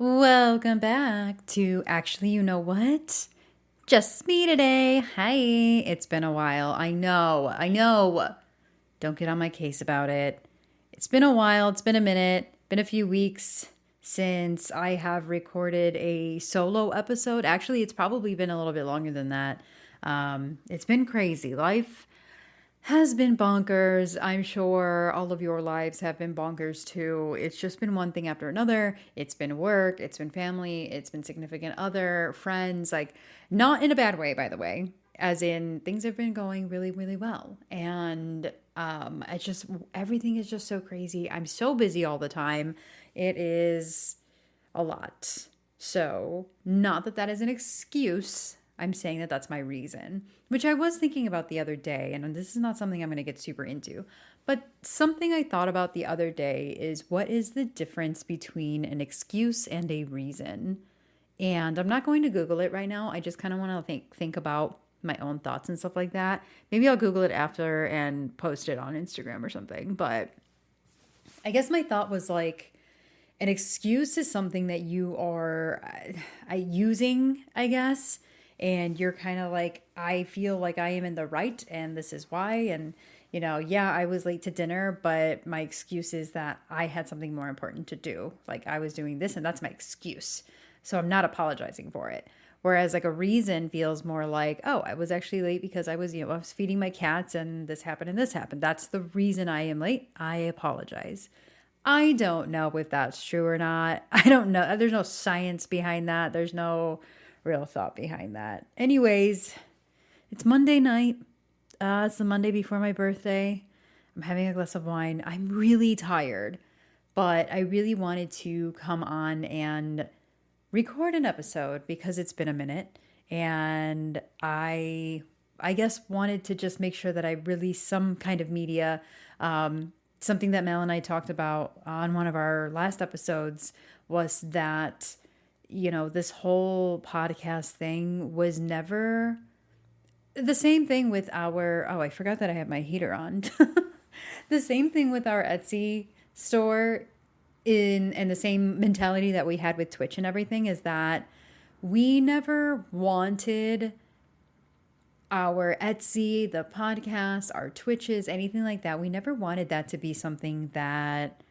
Welcome back to Actually You Know What? Just me today. Hi. It's been a while. I know. Don't get on my case about it. It's been a while. It's been a minute. Been a few weeks since I have recorded a solo episode. Actually, it's probably been a little bit longer than that. It's been crazy. Life has been bonkers. I'm sure all of your lives have been bonkers too. It's just been one thing after another. It's been work, it's been family, it's been significant other, friends, like not in a bad way, by the way, as in things have been going really, really well. And it's just everything is just so crazy. I'm so busy all the time. It is a lot. So, not that that is an excuse. I'm saying that that's my reason, which I was thinking about the other day. And this is not something I'm going to get super into, but something I thought about the other day is what is the difference between an excuse and a reason? And I'm not going to Google it right now. I just kind of want to think about my own thoughts and stuff like that. Maybe I'll Google it after and post it on Instagram or something. But I guess my thought was like, an excuse is something that you are using, I guess, and you're kind of like, I feel like I am in the right, and this is why. And, yeah, I was late to dinner, but my excuse is that I had something more important to do. Like I was doing this, and that's my excuse. So I'm not apologizing for it. Whereas like a reason feels more like, oh, I was actually late because I was, I was feeding my cats and this happened and this happened. That's the reason I am late. I apologize. I don't know if that's true or not. I don't know. There's no science behind that. There's no real thought behind that. Anyways, it's Monday night. It's the Monday before my birthday. I'm having a glass of wine. I'm really tired, but I really wanted to come on and record an episode because it's been a minute, and I guess wanted to just make sure that I release some kind of media. Something that Mel and I talked about on one of our last episodes was that, this whole podcast thing was never the same thing with oh, I forgot that I have my heater on. The same thing with our Etsy store and the same mentality that we had with Twitch and everything is that we never wanted our Etsy, the podcast, our Twitches, anything like that. We never wanted that to be something that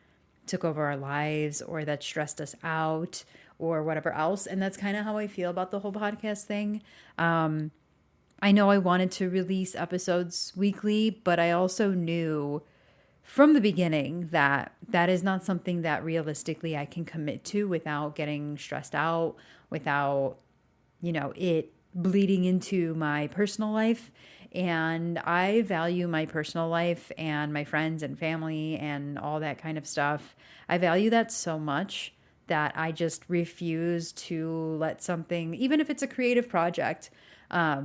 took over our lives or that stressed us out or whatever else. And that's kind of how I feel about the whole podcast thing. I know I wanted to release episodes weekly, but I also knew from the beginning that that is not something that realistically I can commit to without getting stressed out, without, it bleeding into my personal life. And I value my personal life and my friends and family and all that kind of stuff. I value that so much that I just refuse to let something, even if it's a creative project, I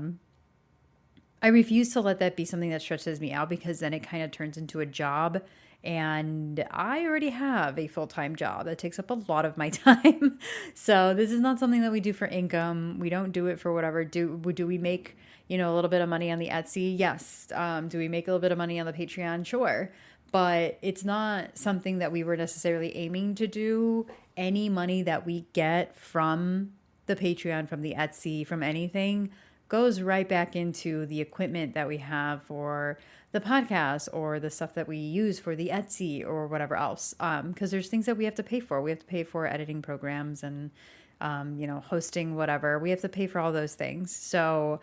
refuse to let that be something that stresses me out because then it kind of turns into a job. And I already have a full-time job that takes up a lot of my time. So this is not something that we do for income. We don't do it for whatever. Do we make, a little bit of money on the Etsy? Yes. Do we make a little bit of money on the Patreon? Sure. But it's not something that we were necessarily aiming to do. Any money that we get from the Patreon, from the Etsy, from anything goes right back into the equipment that we have for the podcast or the stuff that we use for the Etsy or whatever else. Because there's things that we have to pay for. We have to pay for editing programs and, hosting whatever. We have to pay for all those things. So,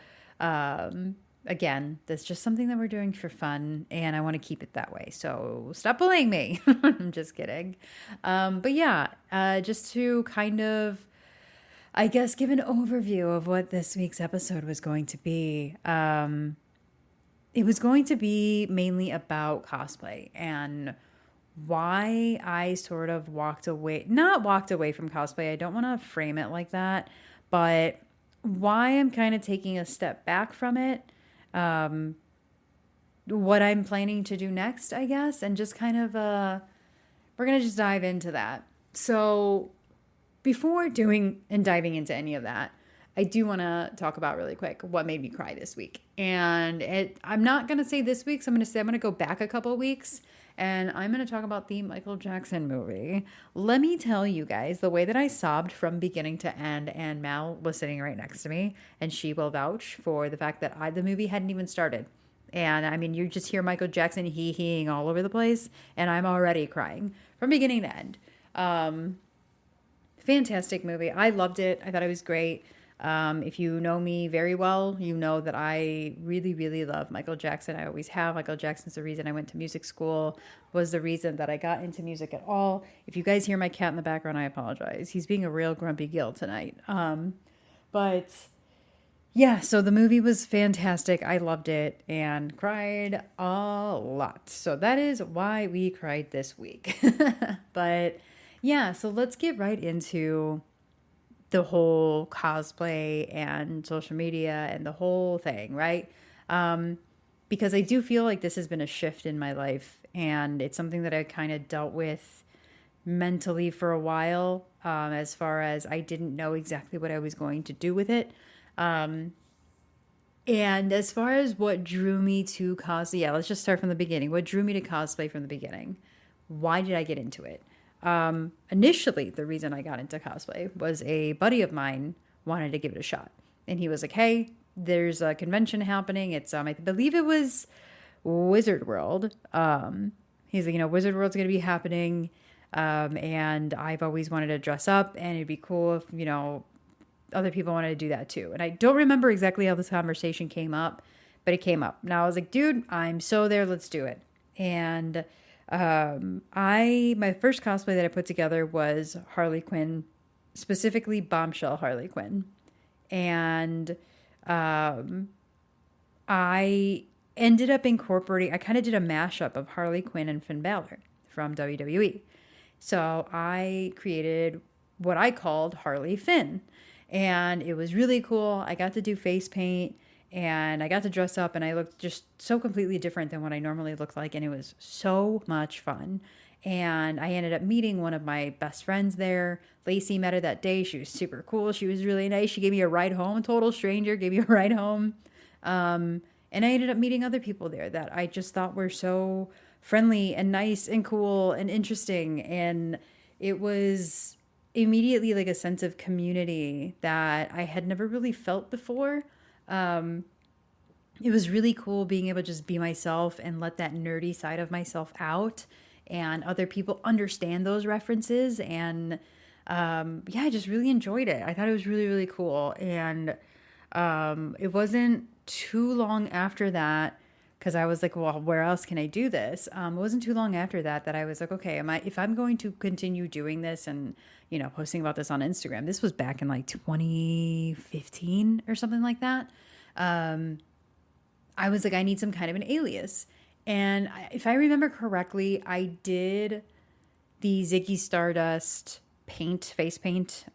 again, that's just something that we're doing for fun, and I want to keep it that way. So stop bullying me. I'm just kidding. But yeah, just to kind of, I guess, give an overview of what this week's episode was going to be. It was going to be mainly about cosplay and why I sort of not walked away from cosplay. I don't want to frame it like that, but why I'm kind of taking a step back from it. What I'm planning to do next, I guess, and just kind of, we're going to just dive into that. So before doing and diving into any of that, I do want to talk about really quick what made me cry this week. And I'm not going to say this week. So I'm going to go back a couple weeks and I'm going to talk about the Michael Jackson movie. Let me tell you guys the way that I sobbed from beginning to end, and Mal was sitting right next to me and she will vouch for the fact that the movie hadn't even started. And I mean, you just hear Michael Jackson hee-heeing all over the place and I'm already crying from beginning to end. Fantastic movie. I loved it. I thought it was great. If you know me very well, you know that I really, really love Michael Jackson. I always have. Michael Jackson's the reason I went to music school, was the reason that I got into music at all. If you guys hear my cat in the background, I apologize. He's being a real grumpy Gil tonight. But yeah, so the movie was fantastic. I loved it and cried a lot. So that is why we cried this week. But yeah, so let's get right into the whole cosplay and social media and the whole thing, right? Because I do feel like this has been a shift in my life, and it's something that I kind of dealt with mentally for a while, as far as I didn't know exactly what I was going to do with it. And as far as what drew me to cosplay, yeah, let's just start from the beginning. What drew me to cosplay from the beginning? Why did I get into it? Initially, the reason I got into cosplay was a buddy of mine wanted to give it a shot. And he was like, hey, there's a convention happening. It's, I believe it was Wizard World. He's like, Wizard World's going to be happening. And I've always wanted to dress up, and it'd be cool if, other people wanted to do that too. And I don't remember exactly how this conversation came up, but it came up. Now I was like, dude, I'm so there. Let's do it. And my first cosplay that I put together was Harley Quinn, specifically Bombshell Harley Quinn. And I ended up incorporating, I kind of did a mashup of Harley Quinn and Finn Balor from WWE. So I created what I called Harley Finn. And it was really cool. I got to do face paint. And I got to dress up, and I looked just so completely different than what I normally look like. And it was so much fun. And I ended up meeting one of my best friends there. Lacey met her that day. She was super cool. She was really nice. She gave me a ride home. A total stranger gave me a ride home. And I ended up meeting other people there that I just thought were so friendly and nice and cool and interesting. And it was immediately like a sense of community that I had never really felt before. It was really cool being able to just be myself and let that nerdy side of myself out, and other people understand those references. And I just really enjoyed it. I thought it was really, really cool. And it wasn't too long after that, because I was like, well, where else can I do this? It wasn't too long after that I was like, okay, if I'm going to continue doing this and, posting about this on Instagram, this was back in like 2015 or something like that. I was like, I need some kind of an alias. And if I remember correctly, I did the Ziggy Stardust face paint,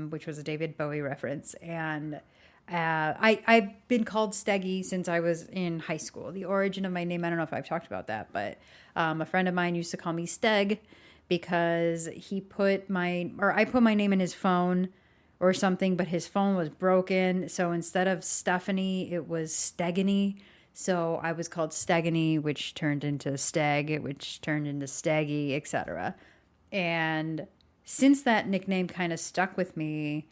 which was a David Bowie reference. And I've been called Steggy since I was in high school. The origin of my name, I don't know if I've talked about that, but a friend of mine used to call me Steg because I put my name in his phone or something, but his phone was broken. So instead of Stephanie, it was Stegany. So I was called Stegany, which turned into Steg, which turned into Steggy, etc. And since that nickname kind of stuck with me,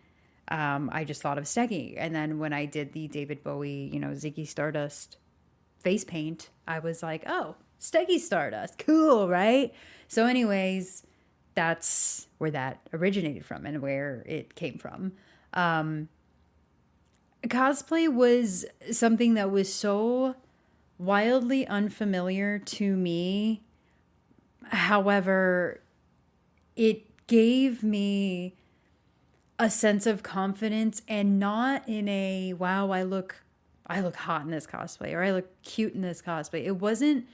I just thought of Steggy. And then when I did the David Bowie, Ziggy Stardust face paint, I was like, oh, Steggy Stardust. Cool, right? So anyways, that's where that originated from and where it came from. Cosplay was something that was so wildly unfamiliar to me. However, it gave me a sense of confidence, and not in a, wow, I look hot in this cosplay, or I look cute in this cosplay. It wasn't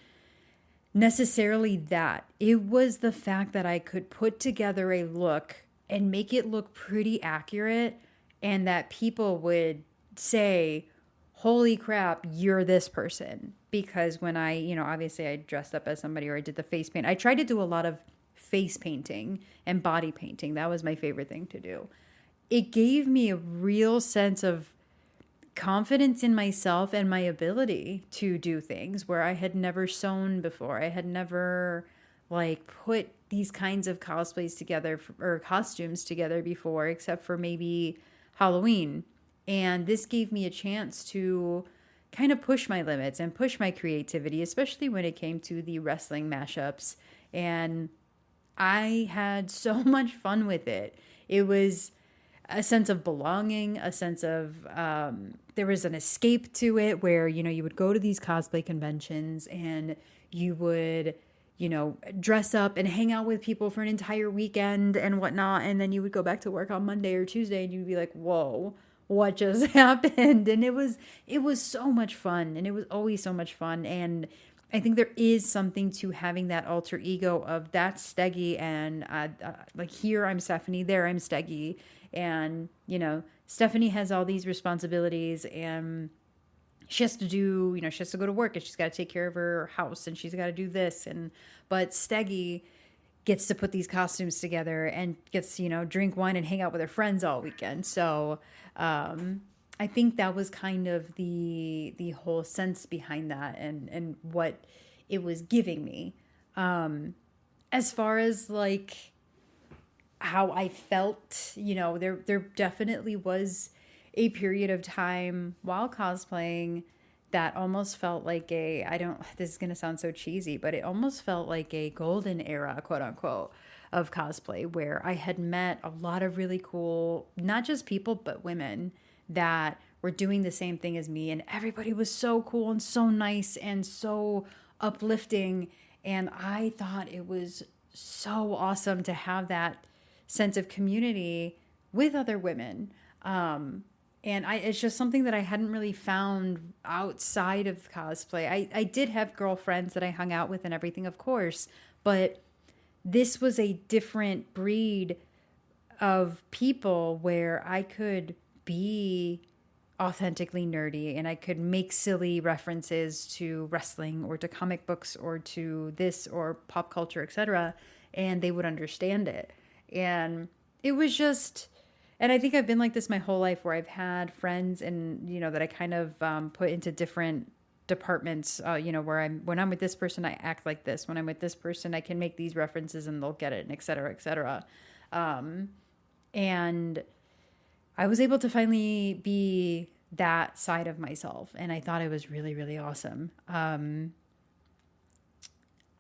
necessarily that. It was the fact that I could put together a look and make it look pretty accurate, and that people would say, holy crap, you're this person. Because when I, obviously I dressed up as somebody, or I did the face paint. I tried to do a lot of face painting and body painting. That was my favorite thing to do. it gave me a real sense of confidence in myself and my ability to do things where I had never sewn before. I had never like put these kinds of cosplays together or costumes together before, except for maybe Halloween. And this gave me a chance to kind of push my limits and push my creativity, especially when it came to the wrestling mashups. And I had so much fun with it. It was a sense of belonging, a sense of there was an escape to it where, you know, you would go to these cosplay conventions and you would, you know, dress up and hang out with people for an entire weekend and whatnot. And then you would go back to work on Monday or Tuesday and you'd be like, whoa, what just happened? And it was so much fun, and it was always so much fun. And I think there is something to having that alter ego of that's Steggy, and like here I'm Stephanie, there I'm Steggy, and you know Stephanie has all these responsibilities, and she has to do, you know, she has to go to work, and she's got to take care of her house, and she's got to do this, and but Steggy gets to put these costumes together and gets, you know, drink wine and hang out with her friends all weekend. So I think that was kind of the whole sense behind that, and what it was giving me. As far as like how I felt, you know, there definitely was a period of time while cosplaying that almost felt like this is going to sound so cheesy, but it almost felt like a golden era, quote unquote, of cosplay, where I had met a lot of really cool, not just people, but women that were doing the same thing as me. And everybody was so cool and so nice and so uplifting. And I thought it was so awesome to have that sense of community with other women. And it's just something that I hadn't really found outside of cosplay. I did have girlfriends that I hung out with and everything, of course, but this was a different breed of people where I could be authentically nerdy and I could make silly references to wrestling or to comic books or to this or pop culture, etc., and they would understand it. And it was just, and I think I've been like this my whole life, where I've had friends and, you know, that I kind of put into different departments, you know, where when I'm with this person, I act like this. When I'm with this person, I can make these references and they'll get it, and et cetera, et cetera. And I was able to finally be that side of myself. And I thought it was really, really awesome.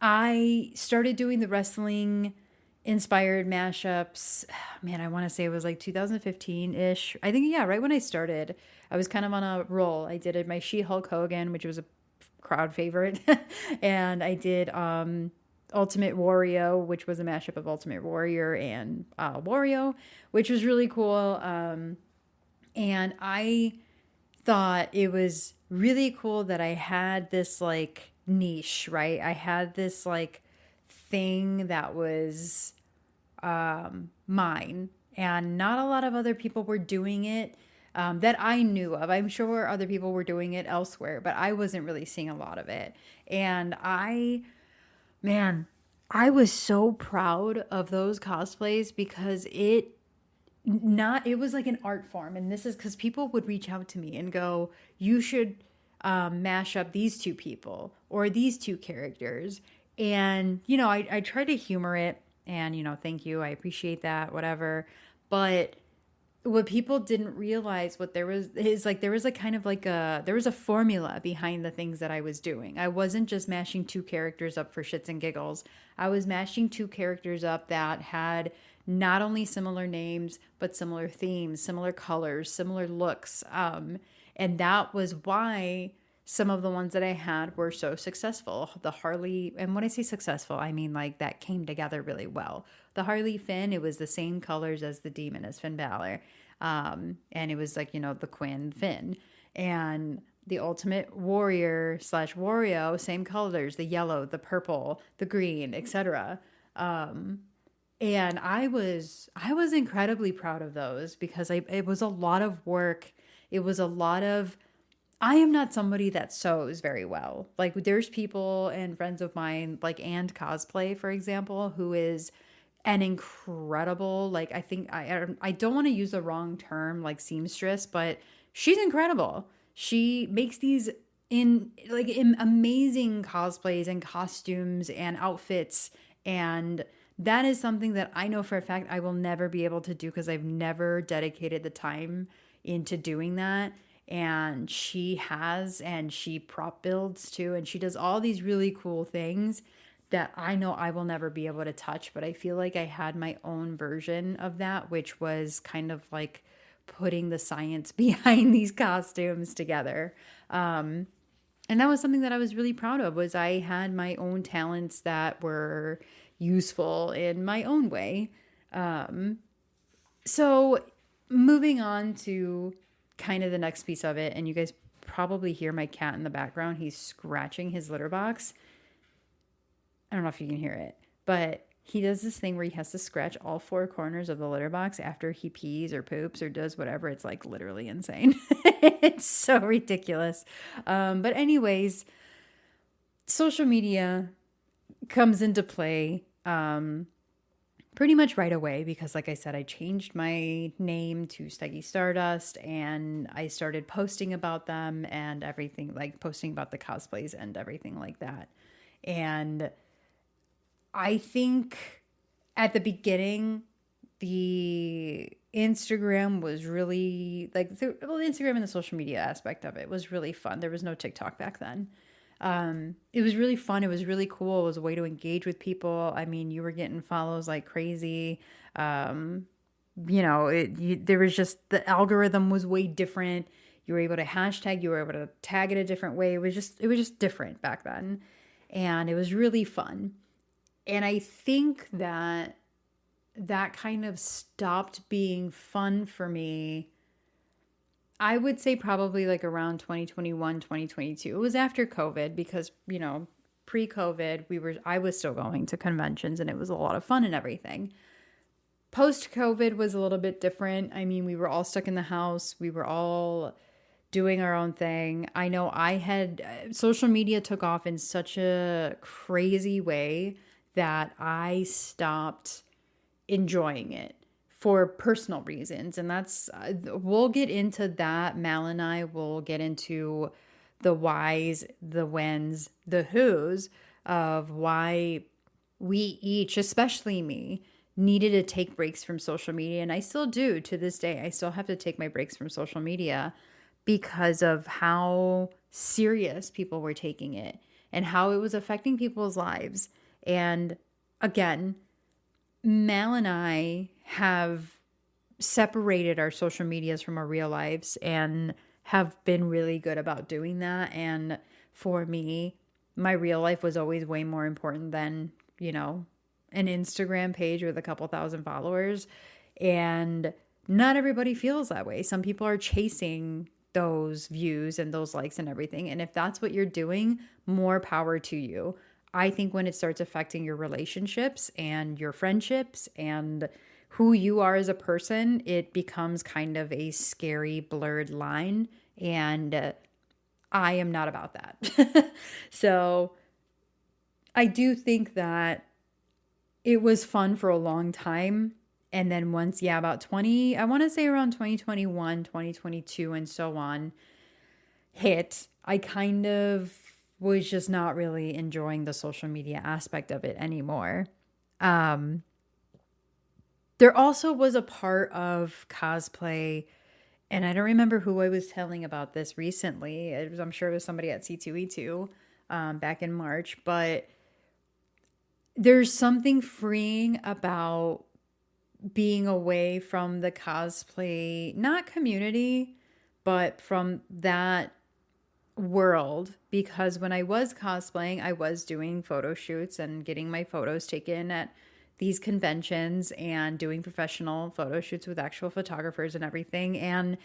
I started doing the wrestling inspired mashups. Man, I want to say it was like 2015-ish. I think, yeah, right when I started, I was kind of on a roll. I did my She-Hulk Hogan, which was a crowd favorite. And I did Ultimate Wario, which was a mashup of Ultimate Warrior and Wario, which was really cool. And I thought it was really cool that I had this like niche, right? I had this like thing that was mine, and not a lot of other people were doing it that I knew of. I'm sure other people were doing it elsewhere, but I wasn't really seeing a lot of it. And man, I was so proud of those cosplays because it was like an art form. And this is because people would reach out to me and go, you should mash up these two people or these two characters. And, you know, I try to humor it and, you know, thank you, I appreciate that, whatever. But what people didn't realize there was a kind of like there was a formula behind the things that I was doing. I wasn't just mashing two characters up for shits and giggles. I was mashing two characters up that had not only similar names, but similar themes, similar colors, similar looks. And that was why some of the ones that I had were so successful. The Harley, and when I say successful, I mean like that came together really well. The Harley Finn, it was the same colors as the demon, as Finn Balor. And it was like, you know, the Quinn Finn. And the Ultimate Warrior / Wario, same colors, the yellow, the purple, the green, etc. And I was incredibly proud of those because it was a lot of work. It was a lot of, I am not somebody that sews very well. Like there's people and friends of mine, like And Cosplay, for example, who is and incredible. Like, I think I don't want to use the wrong term like seamstress, but she's incredible. She makes these in amazing cosplays and costumes and outfits, and that is something that I know for a fact I will never be able to do because I've never dedicated the time into doing that. And she has, and she prop builds too, and she does all these really cool things that I know I will never be able to touch, but I feel like I had my own version of that, which was kind of like putting the science behind these costumes together. And that was something that I was really proud of, was I had my own talents that were useful in my own way. So moving on to kind of the next piece of it, and you guys probably hear my cat in the background. He's scratching his litter box. I don't know if you can hear it, but he does this thing where he has to scratch all four corners of the litter box after he pees or poops or does whatever. It's like literally insane. It's so ridiculous. But anyways, social media comes into play pretty much right away because, like I said, I changed my name to Steggy Stardust and I started posting about them and everything, like posting about the cosplays and everything like that. And I think at the beginning, the Instagram was really like Instagram and the social media aspect of it was really fun. There was no TikTok back then. It was really fun. It was really cool. It was a way to engage with people. I mean, you were getting follows like crazy. There was just, the algorithm was way different. You were able to hashtag, you were able to tag it a different way. It was just different back then. And it was really fun. And I think that kind of stopped being fun for me. I would say probably like around 2021, 2022. It was after COVID because, pre-COVID, I was still going to conventions and it was a lot of fun and everything. Post-COVID was a little bit different. I mean, we were all stuck in the house. We were all doing our own thing. I know social media took off in such a crazy way that I stopped enjoying it for personal reasons. And we'll get into that. Mal and I will get into the whys, the whens, the whos of why we each, especially me, needed to take breaks from social media. And I still do to this day. I still have to take my breaks from social media because of how serious people were taking it and how it was affecting people's lives. And again, Mal and I have separated our social medias from our real lives and have been really good about doing that. And for me, my real life was always way more important than, an Instagram page with a couple thousand followers. And not everybody feels that way. Some people are chasing those views and those likes and everything. And if that's what you're doing, more power to you. I think when it starts affecting your relationships and your friendships and who you are as a person, it becomes kind of a scary, blurred line. And I am not about that. So I do think that it was fun for a long time. And then once, about I want to say around 2021, 2022, and so on, hit, I kind of was just not really enjoying the social media aspect of it anymore. There also was a part of cosplay, and I don't remember who I was telling about this recently. I'm sure it was somebody at C2E2 back in March, but there's something freeing about being away from the cosplay, not community, but from that world, because when I was cosplaying, I was doing photo shoots and getting my photos taken at these conventions and doing professional photo shoots with actual photographers and everything. And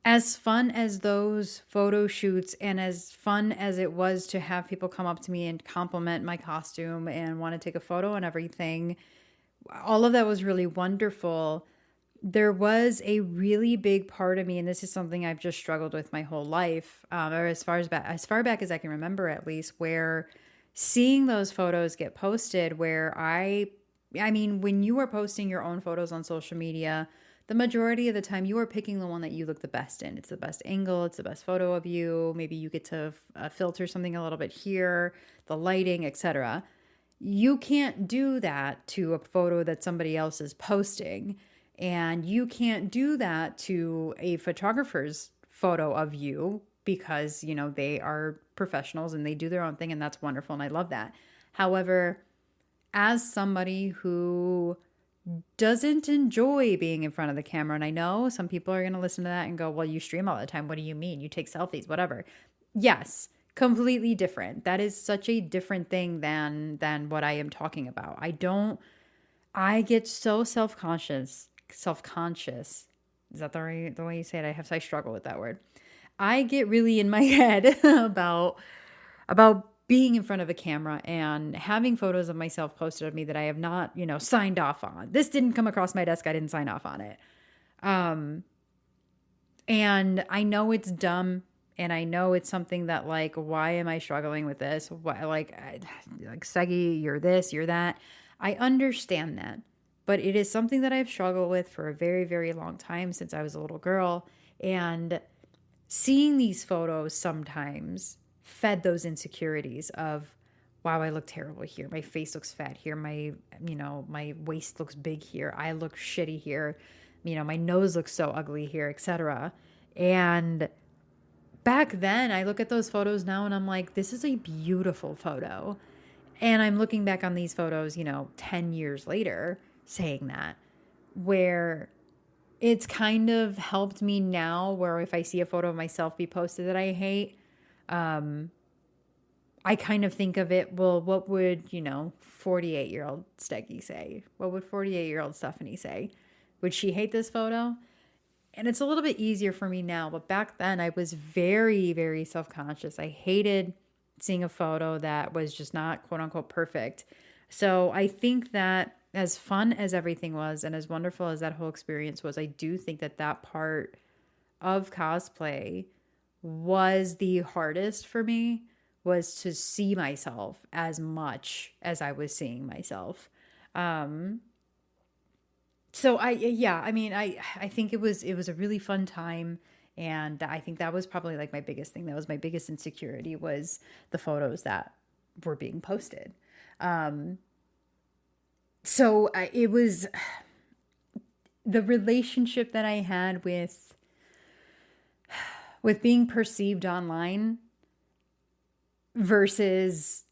as fun as those photo shoots and as fun as it was to have people come up to me and compliment my costume and want to take a photo and everything, all of that was really wonderful. There was a really big part of me, and this is something I've just struggled with my whole life, or as far back as I can remember, at least, where seeing those photos get posted, where I I mean, when you are posting your own photos on social media, the majority of the time you are picking the one that you look the best in. It's the best angle, it's the best photo of you. Maybe you get to filter something a little bit here, the lighting, etc. You can't do that to a photo that somebody else is posting. And you can't do that to a photographer's photo of you because, they are professionals and they do their own thing, and that's wonderful. And I love that. However, as somebody who doesn't enjoy being in front of the camera, and I know some people are going to listen to that and go, well, you stream all the time. What do you mean? You take selfies, whatever. Yes, completely different. That is such a different thing than what I am talking about. I get so self-conscious. Is that the way you say it? I struggle with that word. I get really in my head about being in front of a camera and having photos of myself posted of me that I have not, signed off on. This didn't come across my desk. I didn't sign off on it. And I know it's dumb, and I know it's something that, like, why am I struggling with this? Why, like Seggy, you're this, you're that. I understand that, but it is something that I've struggled with for a very, very long time, since I was a little girl. And seeing these photos sometimes fed those insecurities of, wow, I look terrible here. My face looks fat here. My waist looks big here. I look shitty here. My nose looks so ugly here, etc. And back then, I look at those photos now and I'm like, this is a beautiful photo. And I'm looking back on these photos, 10 years later, saying that, where it's kind of helped me now, where if I see a photo of myself be posted that I hate, I kind of think of it, well, what would, 48-year-old Steggy say? What would 48-year-old Stephanie say? Would she hate this photo? And it's a little bit easier for me now, but back then I was very, very self-conscious. I hated seeing a photo that was just not quote unquote perfect. So I think that as fun as everything was and as wonderful as that whole experience was, I do think that part of cosplay was the hardest for me, was to see myself as much as I was seeing myself. So I think it was a really fun time. And I think that was probably like my biggest thing. That was my biggest insecurity, was the photos that were being posted. It was the relationship that I had with being perceived online versus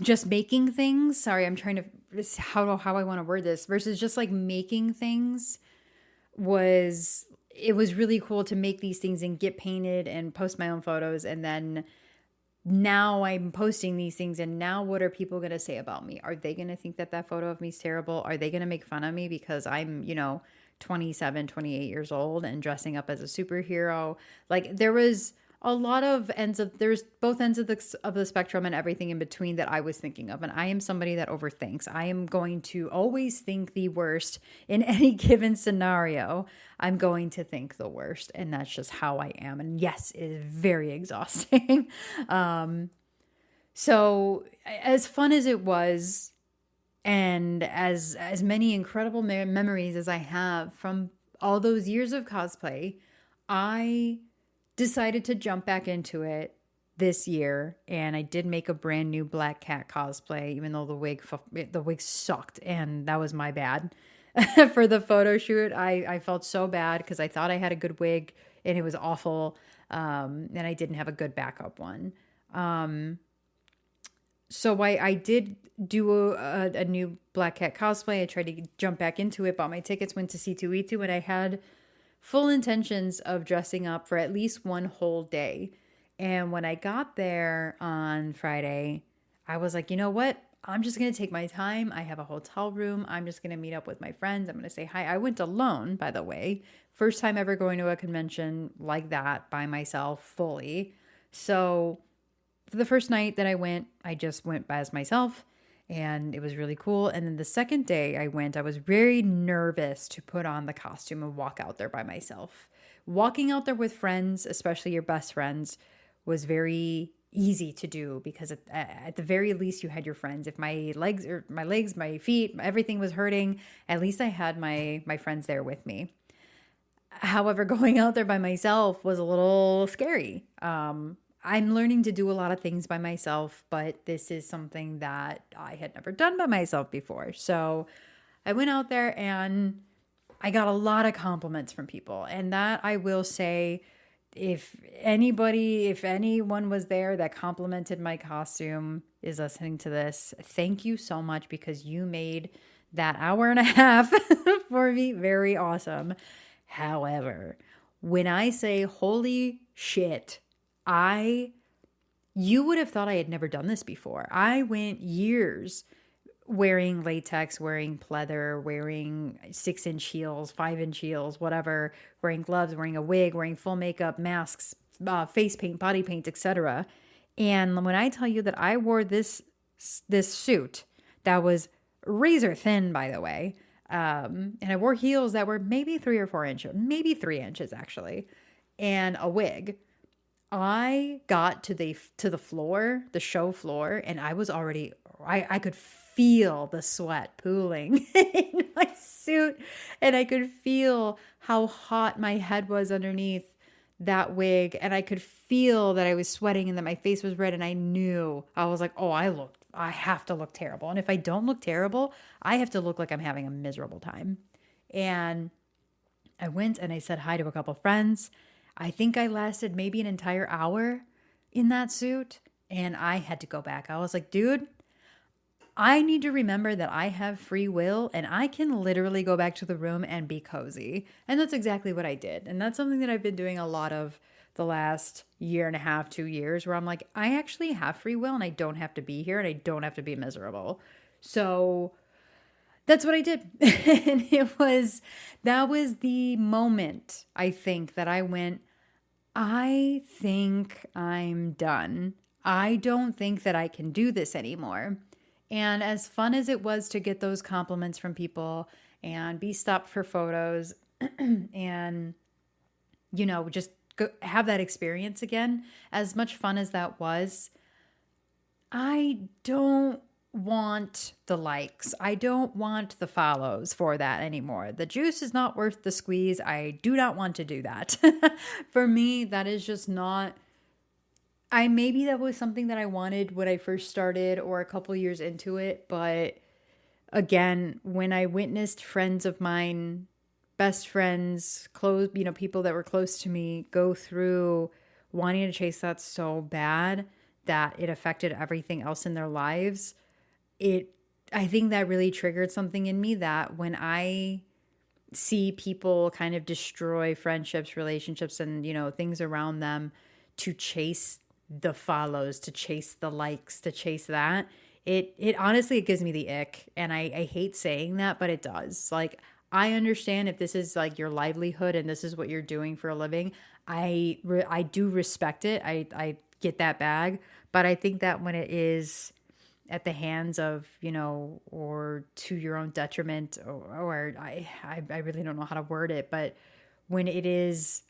just making things. Sorry, I'm trying to, how I want to word this, versus just like making things. It was really cool to make these things and get painted and post my own photos. And then now I'm posting these things, and now what are people going to say about me? Are they going to think that photo of me is terrible? Are they going to make fun of me because I'm, 27, 28 years old and dressing up as a superhero? Like, there was a lot of there's both ends of the spectrum and everything in between that I was thinking of. And I am somebody that overthinks. I am going to always think the worst in any given scenario. I'm going to think the worst, and that's just how I am. And yes, it is very exhausting. So as fun as it was, and as many incredible memories as I have from all those years of cosplay, I decided to jump back into it this year, and I did make a brand new Black Cat cosplay, even though the wig sucked, and that was my bad. For the photo shoot, I felt so bad because I thought I had a good wig and it was awful, and I didn't have a good backup one. So I did do a new Black Cat cosplay. I tried to jump back into it, bought my tickets, went to C2E2, and I had full intentions of dressing up for at least one whole day. And when I got there on Friday, I was like, you know what? I'm just going to take my time. I have a hotel room. I'm just going to meet up with my friends. I'm going to say hi. I went alone, by the way. First time ever going to a convention like that by myself fully. So for the first night that I went, I just went as myself. And it was really cool. And then the second day I went, I was very nervous to put on the costume and walk out there by myself. Walking out there with friends, especially your best friends, was very easy to do because at the very least you had your friends. If my legs, my feet, everything was hurting, at least I had my friends there with me. However, going out there by myself was a little scary. I'm learning to do a lot of things by myself, but this is something that I had never done by myself before. So I went out there and I got a lot of compliments from people. And that I will say, if anyone was there that complimented my costume is listening to this, thank you so much because you made that hour and a half for me very awesome. However, when I say holy shit, you would have thought I had never done this before. I went years wearing latex, wearing pleather, wearing 6-inch heels, 5-inch heels, whatever, wearing gloves, wearing a wig, wearing full makeup, masks, face paint, body paint, etc. And when I tell you that I wore this suit that was razor thin, by the way, and I wore heels that were maybe 3 or 4 inches, maybe 3 inches actually, and a wig. I got to the floor, the show floor, and I was already, I could feel the sweat pooling in my suit, and I could feel how hot my head was underneath that wig, and I could feel that I was sweating and that my face was red, and I was like, oh, I have to look terrible. And if I don't look terrible, I have to look like I'm having a miserable time. And I went and I said hi to a couple friends. I think I lasted maybe an entire hour in that suit, and I had to go back. I was like, dude, I need to remember that I have free will and I can literally go back to the room and be cozy. And that's exactly what I did. And that's something that I've been doing a lot of the last year and a half, 2 years, where I'm like, I actually have free will and I don't have to be here and I don't have to be miserable. So that's what I did. And that was the moment, I think, that I went, I think I'm done. I don't think that I can do this anymore. And as fun as it was to get those compliments from people and be stopped for photos and, just have that experience again, as much fun as that was, I don't want the likes. I don't want the follows for that anymore. The juice is not worth the squeeze. I do not want to do that. For me, that is just not... maybe that was something that I wanted when I first started or a couple years into it. But again, when I witnessed friends of mine, best friends, close, people that were close to me go through wanting to chase that so bad that it affected everything else in their lives, I think that really triggered something in me that when I see people kind of destroy friendships, relationships, and, things around them to chase the follows, to chase the likes, to chase that, it honestly, it gives me the ick. And I hate saying that, but it does. Like, I understand if this is like your livelihood and this is what you're doing for a living. I do respect it. I get that bag, but I think that when it is at the hands of, or to your own detriment, or I really don't know how to word it, but when it is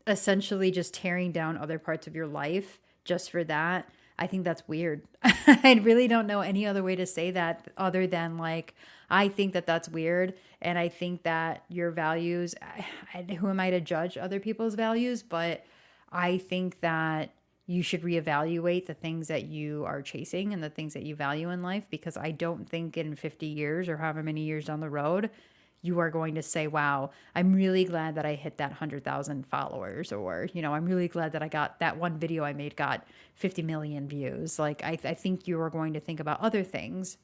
essentially just tearing down other parts of your life just for that, I think that's weird. I really don't know any other way to say that other than like, I think that that's weird. And I think that your values, who am I to judge other people's values? But I think that you should reevaluate the things that you are chasing and the things that you value in life, because I don't think in 50 years or however many years down the road, you are going to say, wow, I'm really glad that I hit that 100,000 followers, or, I'm really glad that I got that one video I made got 50 million views. Like, I think you are going to think about other things.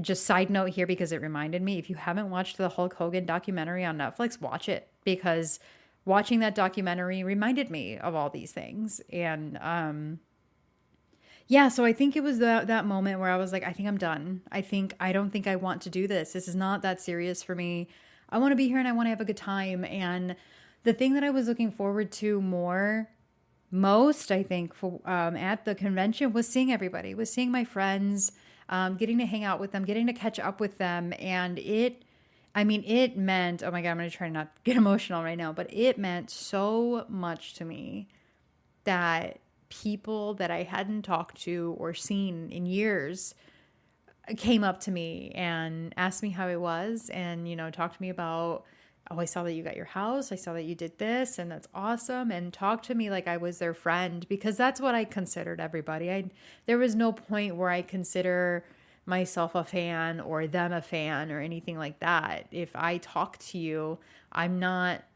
Just side note here, because it reminded me, if you haven't watched the Hulk Hogan documentary on Netflix, watch it, because watching that documentary reminded me of all these things. And, yeah, so I think it was that moment where I was like, I think I'm done. I don't think I want to do this. This is not that serious for me. I want to be here and I want to have a good time. And the thing that I was looking forward to most, I think, at the convention was seeing everybody, was seeing my friends, getting to hang out with them, getting to catch up with them. And it meant, oh my God, I'm going to try not to get emotional right now, but it meant so much to me that people that I hadn't talked to or seen in years came up to me and asked me how I was and, talked to me about, oh, I saw that you got your house. I saw that you did this and that's awesome. And talked to me like I was their friend, because that's what I considered everybody. There was no point where I consider myself a fan or them a fan or anything like that. If I talk to you,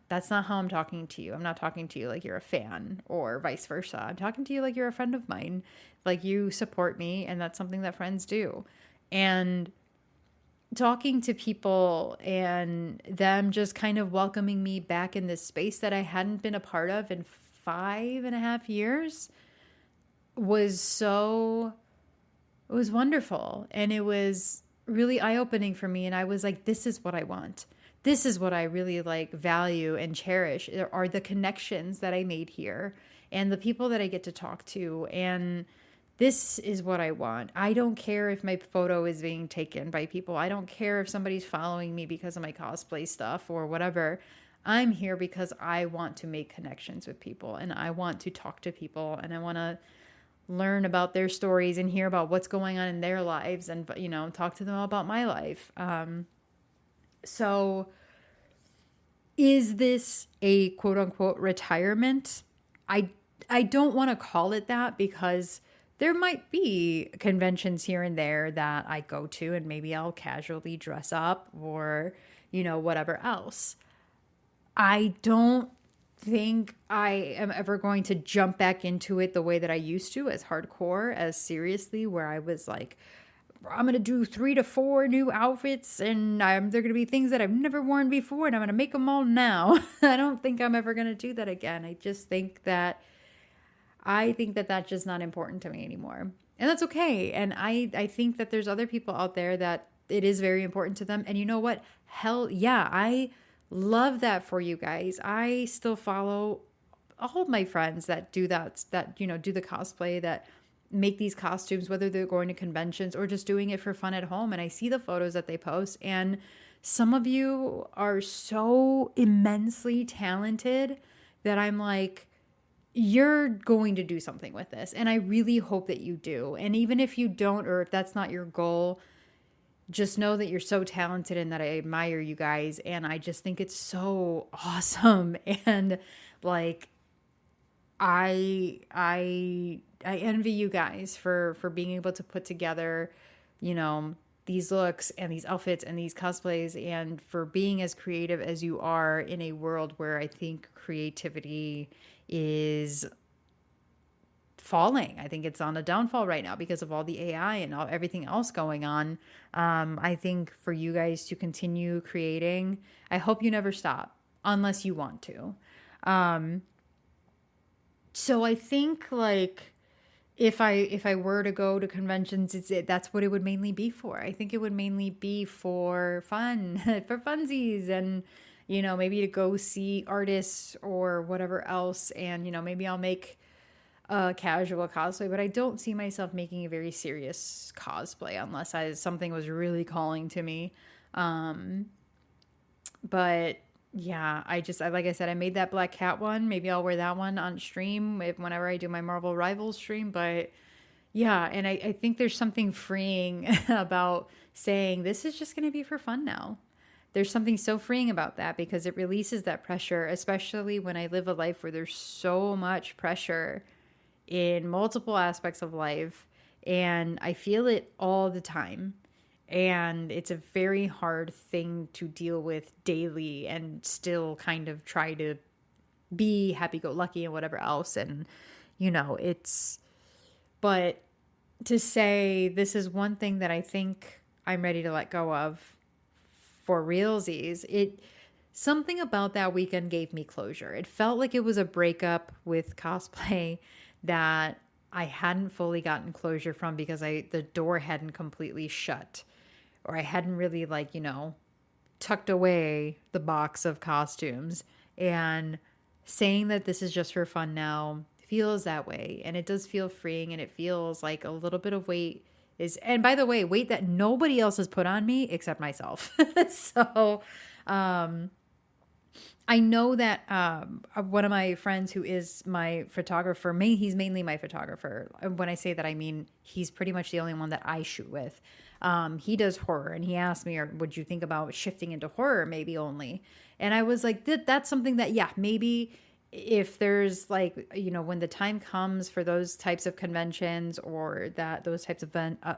that's not how I'm talking to you. I'm not talking to you like you're a fan or vice versa. I'm talking to you like you're a friend of mine, like you support me, and that's something that friends do. And talking to people and them just kind of welcoming me back in this space that I hadn't been a part of in 5.5 years it was wonderful. And it was really eye-opening for me. And I was like, this is what I want. This is what I really value and cherish, are the connections that I made here and the people that I get to talk to. And this is what I want. I don't care if my photo is being taken by people. I don't care if somebody's following me because of my cosplay stuff or whatever. I'm here because I want to make connections with people and I want to talk to people and I want to learn about their stories and hear about what's going on in their lives and, talk to them about my life. So is this a quote unquote retirement? I don't want to call it that, because there might be conventions here and there that I go to and maybe I'll casually dress up or, whatever else. I don't think I am ever going to jump back into it the way that I used to, as hardcore, as seriously, where I was like, I'm going to do 3 to 4 new outfits and they're going to be things that I've never worn before and I'm going to make them all now. I don't think I'm ever going to do that again. I think that that's just not important to me anymore. And that's okay. And I think that there's other people out there that it is very important to them. And you know what? Hell yeah, I love that for you guys. I still follow all of my friends that do that, do the cosplay, that make these costumes, whether they're going to conventions or just doing it for fun at home. And I see the photos that they post, and some of you are so immensely talented that I'm like, you're going to do something with this. And I really hope that you do. And even if you don't, or if that's not your goal, just know that you're so talented and that I admire you guys. And I just think it's so awesome. And I envy you guys for being able to put together, these looks and these outfits and these cosplays, and for being as creative as you are in a world where I think creativity is falling. I think it's on a downfall right now because of all the AI and everything else going on. I think for you guys to continue creating, I hope you never stop unless you want to. So I think if I were to go to conventions, that's what it would mainly be for. I think it would mainly be for fun, for funsies, and maybe to go see artists or whatever else. And maybe I'll make a casual cosplay, but I don't see myself making a very serious cosplay unless something was really calling to me. But yeah, like I said, I made that Black Cat one. Maybe I'll wear that one on stream whenever I do my Marvel Rivals stream. But yeah, and I think there's something freeing about saying this is just going to be for fun now. There's something so freeing about that, because it releases that pressure, especially when I live a life where there's so much pressure in multiple aspects of life, and I feel it all the time. And it's a very hard thing to deal with daily and still kind of try to be happy-go-lucky and whatever else. And, but to say this is one thing that I think I'm ready to let go of for realsies, something about that weekend gave me closure. It felt like it was a breakup with cosplay that I hadn't fully gotten closure from, because the door hadn't completely shut, or I hadn't really tucked away the box of costumes. And saying that this is just for fun now feels that way, and it does feel freeing, and it feels like a little bit of weight and by the way, weight that nobody else has put on me except myself. So I know that one of my friends who is my photographer, he's mainly my photographer. When I say that, I mean he's pretty much the only one that I shoot with. He does horror, and he asked me, "Or would you think about shifting into horror, maybe only?" And I was like, "That's something that, yeah, maybe if there's like, when the time comes for those types of conventions or those types of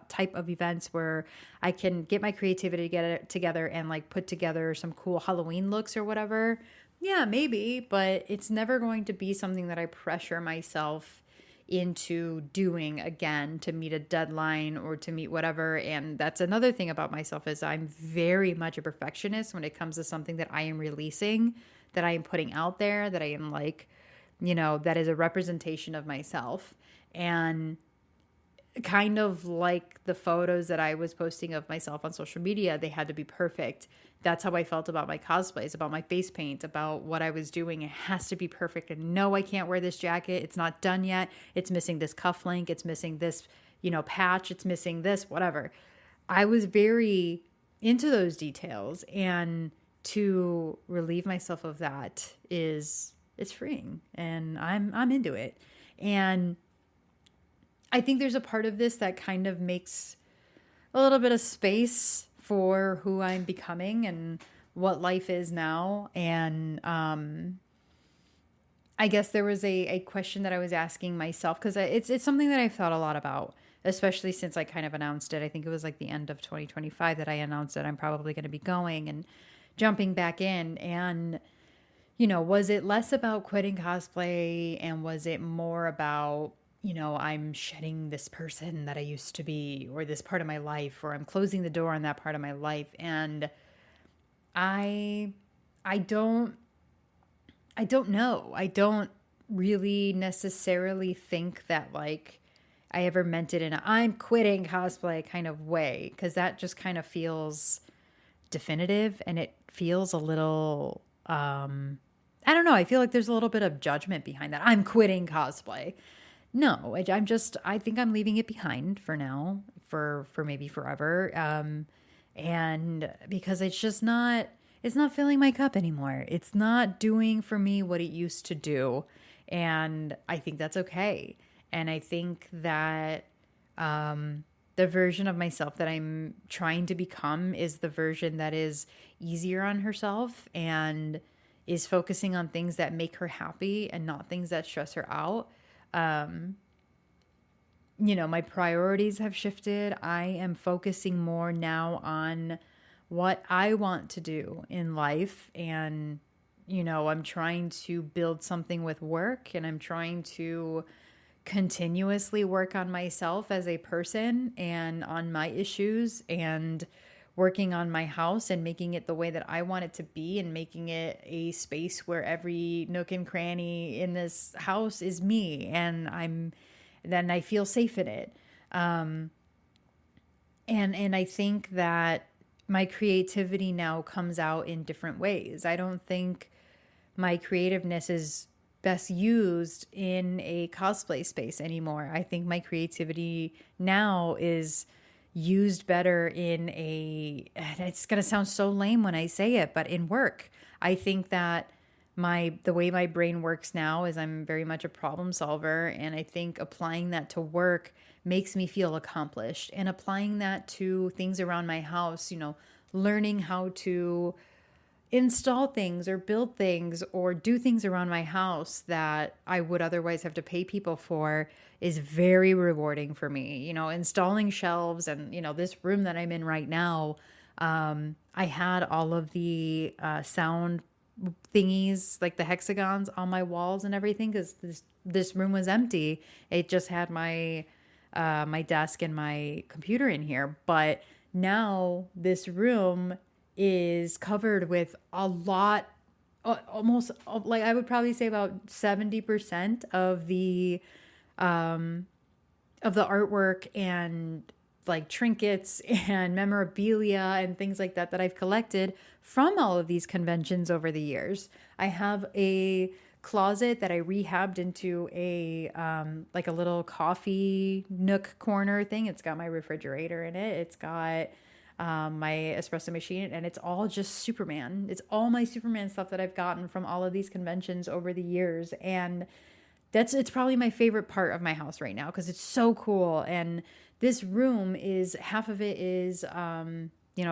type of events where I can get my creativity together and like put together some cool Halloween looks or whatever, yeah, maybe, but it's never going to be something that I pressure myself into doing again to meet a deadline or to meet whatever. And that's another thing about myself, is I'm very much a perfectionist when it comes to something that I am releasing, that I am putting out there, that I am like, that is a representation of myself. And kind of like the photos that I was posting of myself on social media, they had to be perfect. That's how I felt about my cosplays, about my face paint, about what I was doing. It has to be perfect. And no, I can't wear this jacket. It's not done yet. It's missing this cuff link. It's missing this, patch. It's missing this, whatever. I was very into those details, and to relieve myself of that it's freeing, and I'm into it. And I think there's a part of this that kind of makes a little bit of space for who I'm becoming and what life is now. And I guess there was a question that I was asking myself, because it's something that I've thought a lot about, especially since I kind of announced it. I think it was like the end of 2025 that I announced that I'm probably going to be going and jumping back in. And, was it less about quitting cosplay, and was it more about, I'm shedding this person that I used to be, or this part of my life, or I'm closing the door on that part of my life? And I I don't know. I don't really necessarily think that like I ever meant it in a I'm quitting cosplay kind of way, because that just kind of feels definitive, and it feels a little I don't know, I feel like there's a little bit of judgment behind that. I'm quitting cosplay. No, I think I'm leaving it behind for now, for maybe forever. And because it's not filling my cup anymore. It's not doing for me what it used to do. And I think that's okay. And I think that the version of myself that I'm trying to become is the version that is easier on herself and is focusing on things that make her happy and not things that stress her out. My priorities have shifted. I am focusing more now on what I want to do in life. And, I'm trying to build something with work, and I'm trying to continuously work on myself as a person and on my issues, and working on my house and making it the way that I want it to be, and making it a space where every nook and cranny in this house is me, and then I feel safe in it. And I think that my creativity now comes out in different ways. I don't think my creativeness is best used in a cosplay space anymore. I think my creativity now is used better in it's going to sound so lame when I say it, but in work. I think that the way my brain works now is I'm very much a problem solver, and I think applying that to work makes me feel accomplished, and applying that to things around my house, learning how to install things or build things or do things around my house that I would otherwise have to pay people for, is very rewarding for me. Installing shelves, and this room that I'm in right now, I had all of the sound thingies, like the hexagons, on my walls and everything, because this room was empty. It just had my my desk and my computer in here. But now this room is covered with a lot, almost like I would probably say about 70% of the artwork and like trinkets and memorabilia and things like that I've collected from all of these conventions over the years. I have a closet that I rehabbed into a like a little coffee nook corner thing. It's got my refrigerator in it. It's got my espresso machine, and it's all just Superman. It's all my Superman stuff that I've gotten from all of these conventions over the years. And it's probably my favorite part of my house right now because it's so cool. And this room is half of it is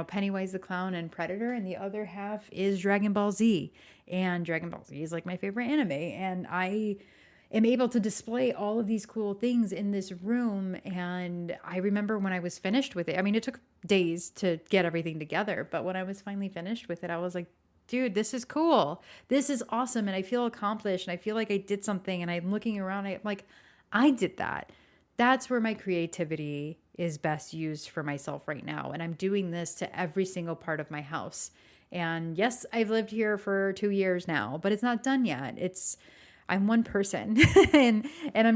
Pennywise the Clown and Predator, and the other half is Dragon Ball Z. And Dragon Ball Z is like my favorite anime, and I am able to display all of these cool things in this room. And I remember when I was finished with it, I mean, it took days to get everything together, but when I was finally finished with it, I was like, dude, this is cool. This is awesome. And I feel accomplished, and I feel like I did something, and I'm looking around, I'm like, I did that. That's where my creativity is best used for myself right now. And I'm doing this to every single part of my house. And yes, I've lived here for 2 years now, but it's not done yet. I'm one person and I'm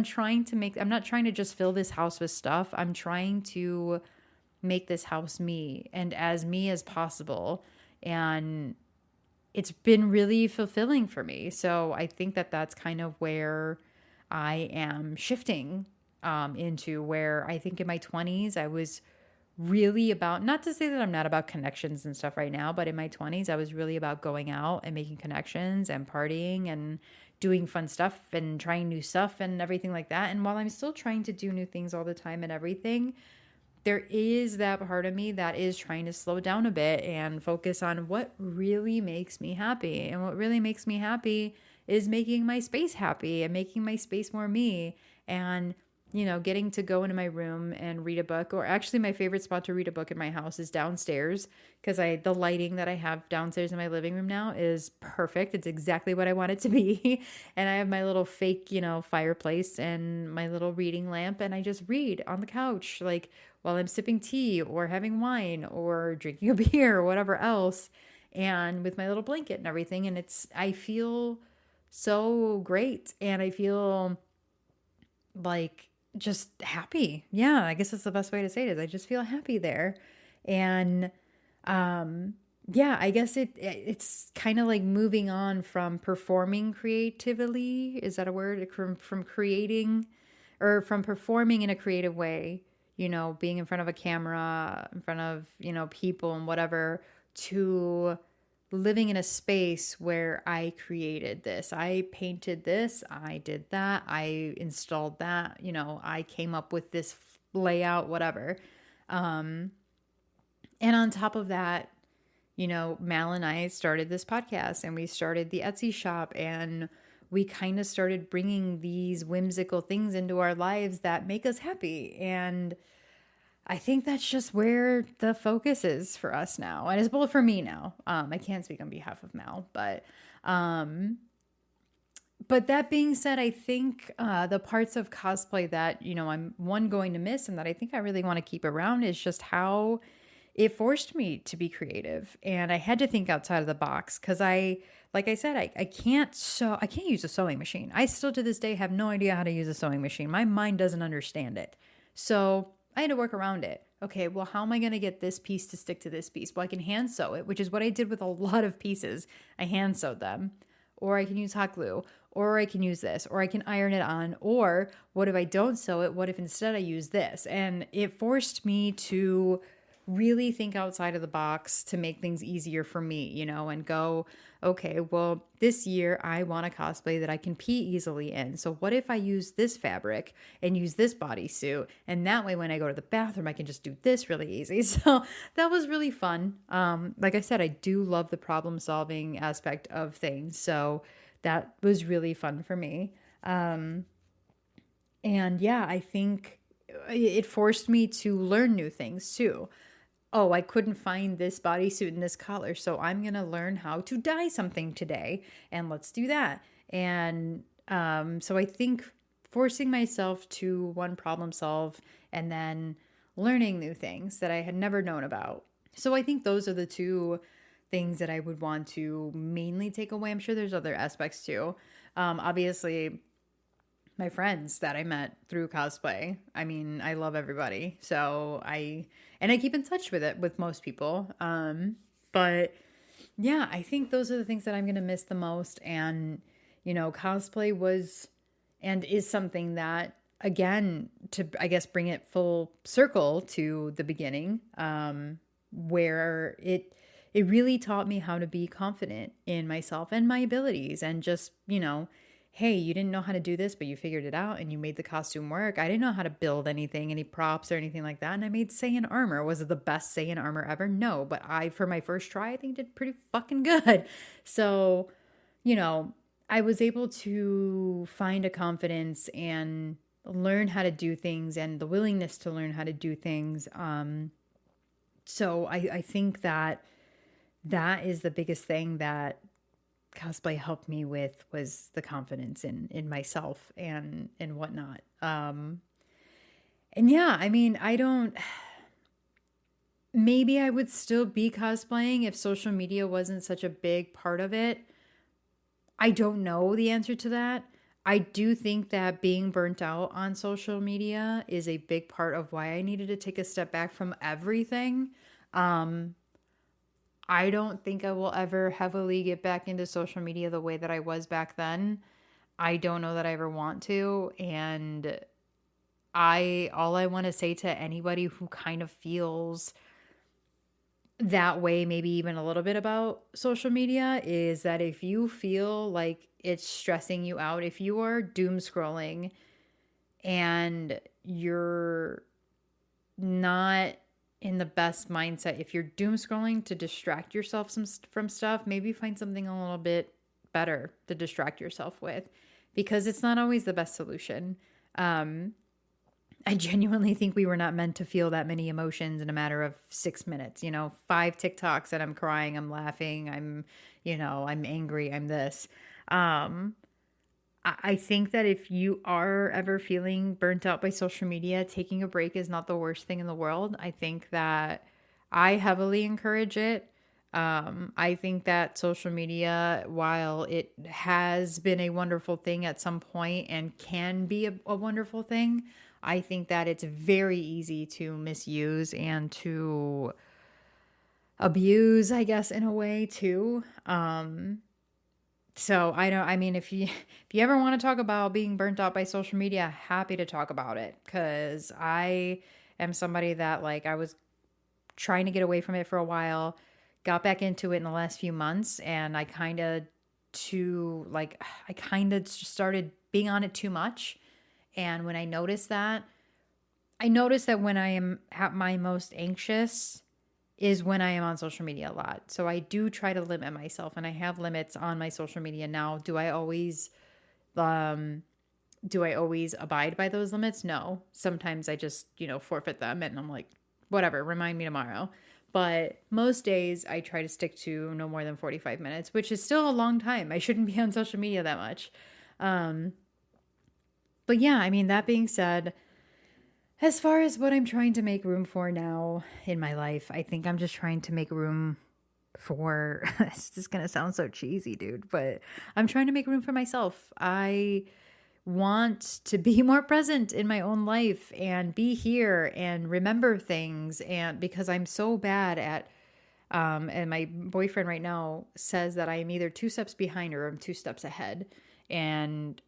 not trying to just fill this house with stuff. I'm trying to make this house me as possible. And it's been really fulfilling for me. So I think that that's kind of where I am shifting into, where I think in my 20s, I was really about, not to say that I'm not about connections and stuff right now, but in my 20s, I was really about going out and making connections and partying and doing fun stuff and trying new stuff and everything like that. And while I'm still trying to do new things all the time and everything, there is that part of me that is trying to slow down a bit and focus on what really makes me happy. And what really makes me happy is making my space happy and making my space more me. And getting to go into my room and read a book, or actually my favorite spot to read a book in my house is downstairs, because the lighting that I have downstairs in my living room now is perfect. It's exactly what I want it to be. And I have my little fake, fireplace and my little reading lamp, and I just read on the couch, like while I'm sipping tea or having wine or drinking a beer or whatever else, and with my little blanket and everything. And I feel so great, and I feel like just happy. Yeah, I guess that's the best way to say it, is I just feel happy there. And I guess it's kind of like moving on from performing creatively. Is that a word? From creating, or from performing in a creative way, being in front of a camera, in front of, people and whatever, to living in a space where I created this. I painted this, I did that, I installed that, I came up with this layout, whatever. And on top of that, Mal and I started this podcast, and we started the Etsy shop, and we kind of started bringing these whimsical things into our lives that make us happy. And I think that's just where the focus is for us now. And it's both for me now. I can't speak on behalf of Mal, but that being said, I think the parts of cosplay that, I'm going to miss, and that I think I really want to keep around, is just how it forced me to be creative. And I had to think outside of the box, because like I said, I can't use a sewing machine. I still to this day have no idea how to use a sewing machine. My mind doesn't understand it. So I had to work around it. Okay, well, how am I going to get this piece to stick to this piece? Well, I can hand sew it, which is what I did with a lot of pieces. I hand sewed them. Or I can use hot glue. Or I can use this. Or I can iron it on. Or what if I don't sew it? What if instead I use this? And it forced me to really think outside of the box to make things easier for me, and go, okay, well, this year I want a cosplay that I can pee easily in. So what if I use this fabric and use this bodysuit? And that way, when I go to the bathroom, I can just do this really easy. So that was really fun. Like I said, I do love the problem solving aspect of things. So that was really fun for me. And yeah, I think it forced me to learn new things too. Oh, I couldn't find this bodysuit and this collar, so I'm going to learn how to dye something today, and let's do that. And so I think forcing myself to problem solve, and then learning new things that I had never known about. So I think those are the two things that I would want to mainly take away. I'm sure there's other aspects too. Obviously, my friends that I met through cosplay. I mean, I love everybody. So I keep in touch with most people. But yeah, I think those are the things that I'm going to miss the most. And, cosplay was and is something that, again, to, I guess, bring it full circle to the beginning. where it really taught me how to be confident in myself and my abilities, and just, hey, you didn't know how to do this, but you figured it out and you made the costume work. I didn't know how to build anything, any props or anything like that. And I made Saiyan armor. Was it the best Saiyan armor ever? No, but for my first try, I think did pretty fucking good. So, you know, I was able to find a confidence and learn how to do things, and the willingness to learn how to do things. So I think that is the biggest thing that cosplay helped me with, was the confidence in myself and whatnot. And yeah, I mean, maybe I would still be cosplaying if social media wasn't such a big part of it. I don't know the answer to that. I do think that being burnt out on social media is a big part of why I needed to take a step back from everything. I don't think I will ever heavily get back into social media the way that I was back then. I don't know that I ever want to. And all I want to say to anybody who kind of feels that way, maybe even a little bit about social media, is that if you feel like it's stressing you out, if you are doom scrolling and you're not in the best mindset, if you're doom scrolling to distract yourself from stuff, maybe find something a little bit better to distract yourself with, because it's not always the best solution. I genuinely think we were not meant to feel that many emotions in a matter of 6 minutes. 5 TikToks and I'm crying, I'm laughing, I'm angry, I'm this. I think that if you are ever feeling burnt out by social media, taking a break is not the worst thing in the world. I think that I heavily encourage it. I think that social media, while it has been a wonderful thing at some point and can be a wonderful thing, I think that it's very easy to misuse and to abuse, I guess, in a way too. So I mean, if you ever want to talk about being burnt out by social media, happy to talk about it, because I am somebody that, like, I was trying to get away from it for a while, got back into it in the last few months, and I kind of started being on it too much. And when I noticed that when I am at my most anxious is when I am on social media a lot. So I do try to limit myself, and I have limits on my social media now. Do I always abide by those limits? No. Sometimes I just, forfeit them, and I'm like, whatever, remind me tomorrow. But most days I try to stick to no more than 45 minutes, which is still a long time. I shouldn't be on social media that much. But yeah, I mean, that being said, as far as what I'm trying to make room for now in my life, I think I'm just trying to make room for, it's just going to sound so cheesy, dude, but I'm trying to make room for myself. I want to be more present in my own life and be here and remember things. And because I'm so bad at, and my boyfriend right now says that I am either 2 steps behind or I'm 2 steps ahead. And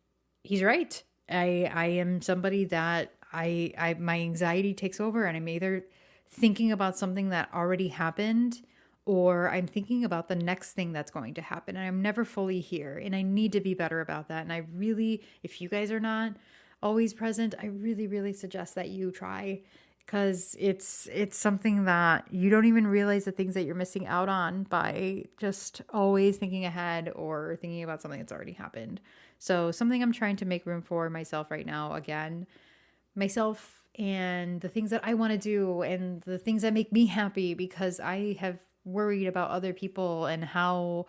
he's right. I am somebody that my anxiety takes over, and I'm either thinking about something that already happened, or I'm thinking about the next thing that's going to happen, and I'm never fully here, and I need to be better about that. And I really, if you guys are not always present, I really, really suggest that you try, because it's something that you don't even realize the things that you're missing out on by just always thinking ahead or thinking about something that's already happened. So something I'm trying to make room for myself right now, again, myself and the things that I want to do and the things that make me happy, because I have worried about other people and how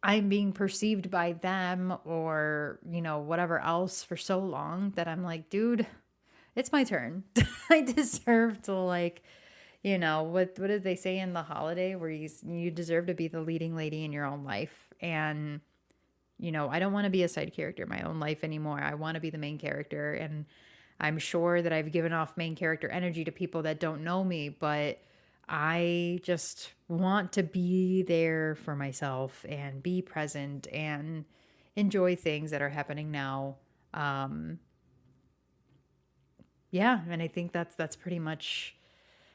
I'm being perceived by them, or, whatever else, for so long that I'm like, dude, it's my turn. I deserve to, like, what did they say in The Holiday, where you deserve to be the leading lady in your own life. And, I don't want to be a side character in my own life anymore. I want to be the main character. And I'm sure that I've given off main character energy to people that don't know me, but I just want to be there for myself and be present and enjoy things that are happening now. Yeah, and I think that's pretty much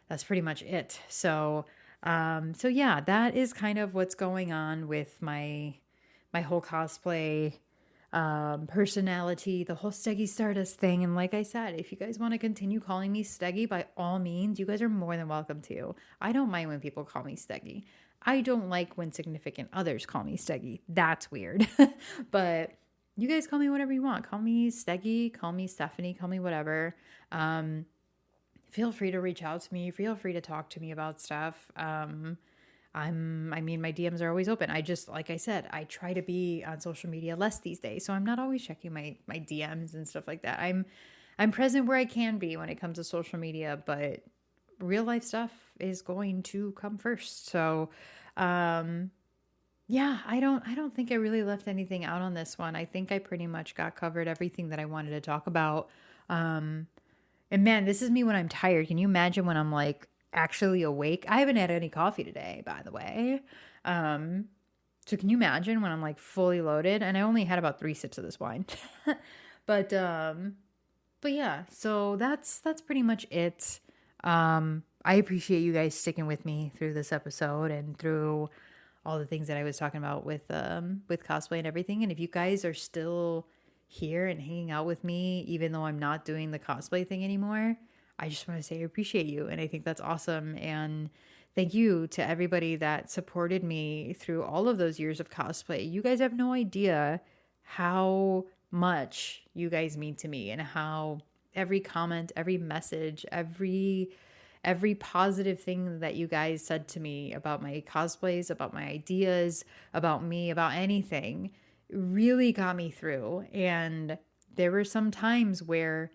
it. So So yeah, that is kind of what's going on with my whole cosplay personality, the whole Steggy Stardust thing. And like I said, if you guys want to continue calling me Steggy, by all means, you guys are more than welcome to. I don't mind when people call me Steggy. I don't like when significant others call me Steggy. That's weird. But you guys call me whatever you want. Call me Steggy, call me Stephanie, call me whatever. Feel free to reach out to me. Feel free to talk to me about stuff. I mean, my DMs are always open. I just, like I said, I try to be on social media less these days. So I'm not always checking my DMs and stuff like that. I'm present where I can be when it comes to social media, but real life stuff is going to come first. So, yeah, I don't think I really left anything out on this one. I think I pretty much got covered everything that I wanted to talk about. And man, this is me when I'm tired. Can you imagine when I'm like actually awake? I haven't had any coffee today, by the way. So can you imagine when I'm like fully loaded? And I only had about 3 sips of this wine. But yeah, so that's pretty much it. I appreciate you guys sticking with me through this episode and through all the things that I was talking about with cosplay and everything. And if you guys are still here and hanging out with me, even though I'm not doing the cosplay thing anymore, I just want to say I appreciate you. And I think that's awesome. And thank you to everybody that supported me through all of those years of cosplay. You guys have no idea how much you guys mean to me, and how every comment, every message, every positive thing that you guys said to me about my cosplays, about my ideas, about me, about anything, really got me through. And there were some times where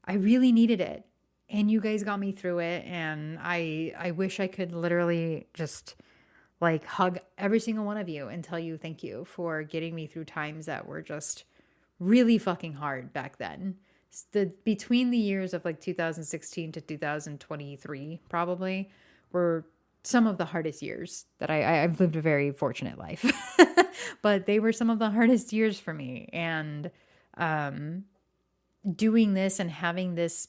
I really needed it, and you guys got me through it. And I wish I could literally just like hug every single one of you and tell you thank you for getting me through times that were just really fucking hard back then. Between the years of like 2016 to 2023 probably were some of the hardest years that I've lived a very fortunate life. But they were some of the hardest years for me. And doing this and having this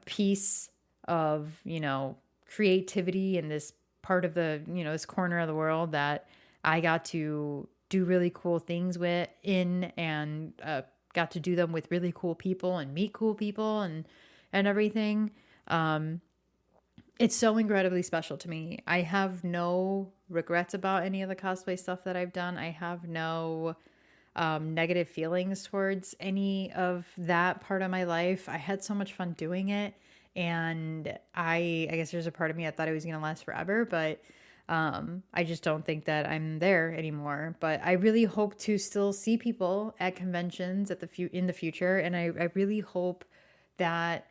piece of, creativity in this part of the, this corner of the world that I got to do really cool things and got to do them with really cool people and meet cool people and everything. It's so incredibly special to me. I have no regrets about any of the cosplay stuff that I've done. I have no negative feelings towards any of that part of my life. I had so much fun doing it. And I guess there's a part of me that thought it was going to last forever, but I just don't think that I'm there anymore. But I really hope to still see people at conventions in the future. And I really hope that,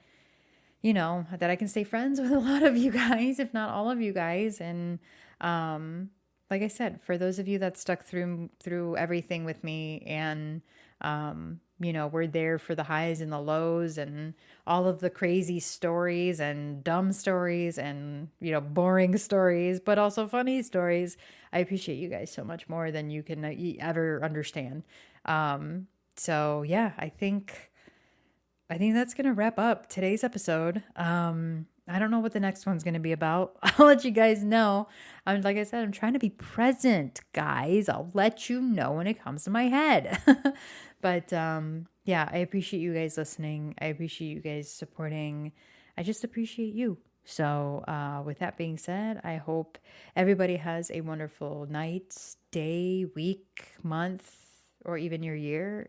that I can stay friends with a lot of you guys, if not all of you guys. And like I said, for those of you that stuck through everything with me, and we're there for the highs and the lows and all of the crazy stories and dumb stories and, boring stories, but also funny stories. I appreciate you guys so much more than you can ever understand. So yeah, I think that's going to wrap up today's episode. I don't know what the next one's going to be about. I'll let you guys know. Like I said, I'm trying to be present, guys. I'll let you know when it comes to my head. But yeah, I appreciate you guys listening. I appreciate you guys supporting. I just appreciate you. So with that being said, I hope everybody has a wonderful night, day, week, month, or even your year.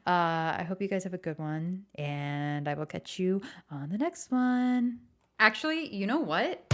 I hope you guys have a good one, and I will catch you on the next one. Actually, you know what?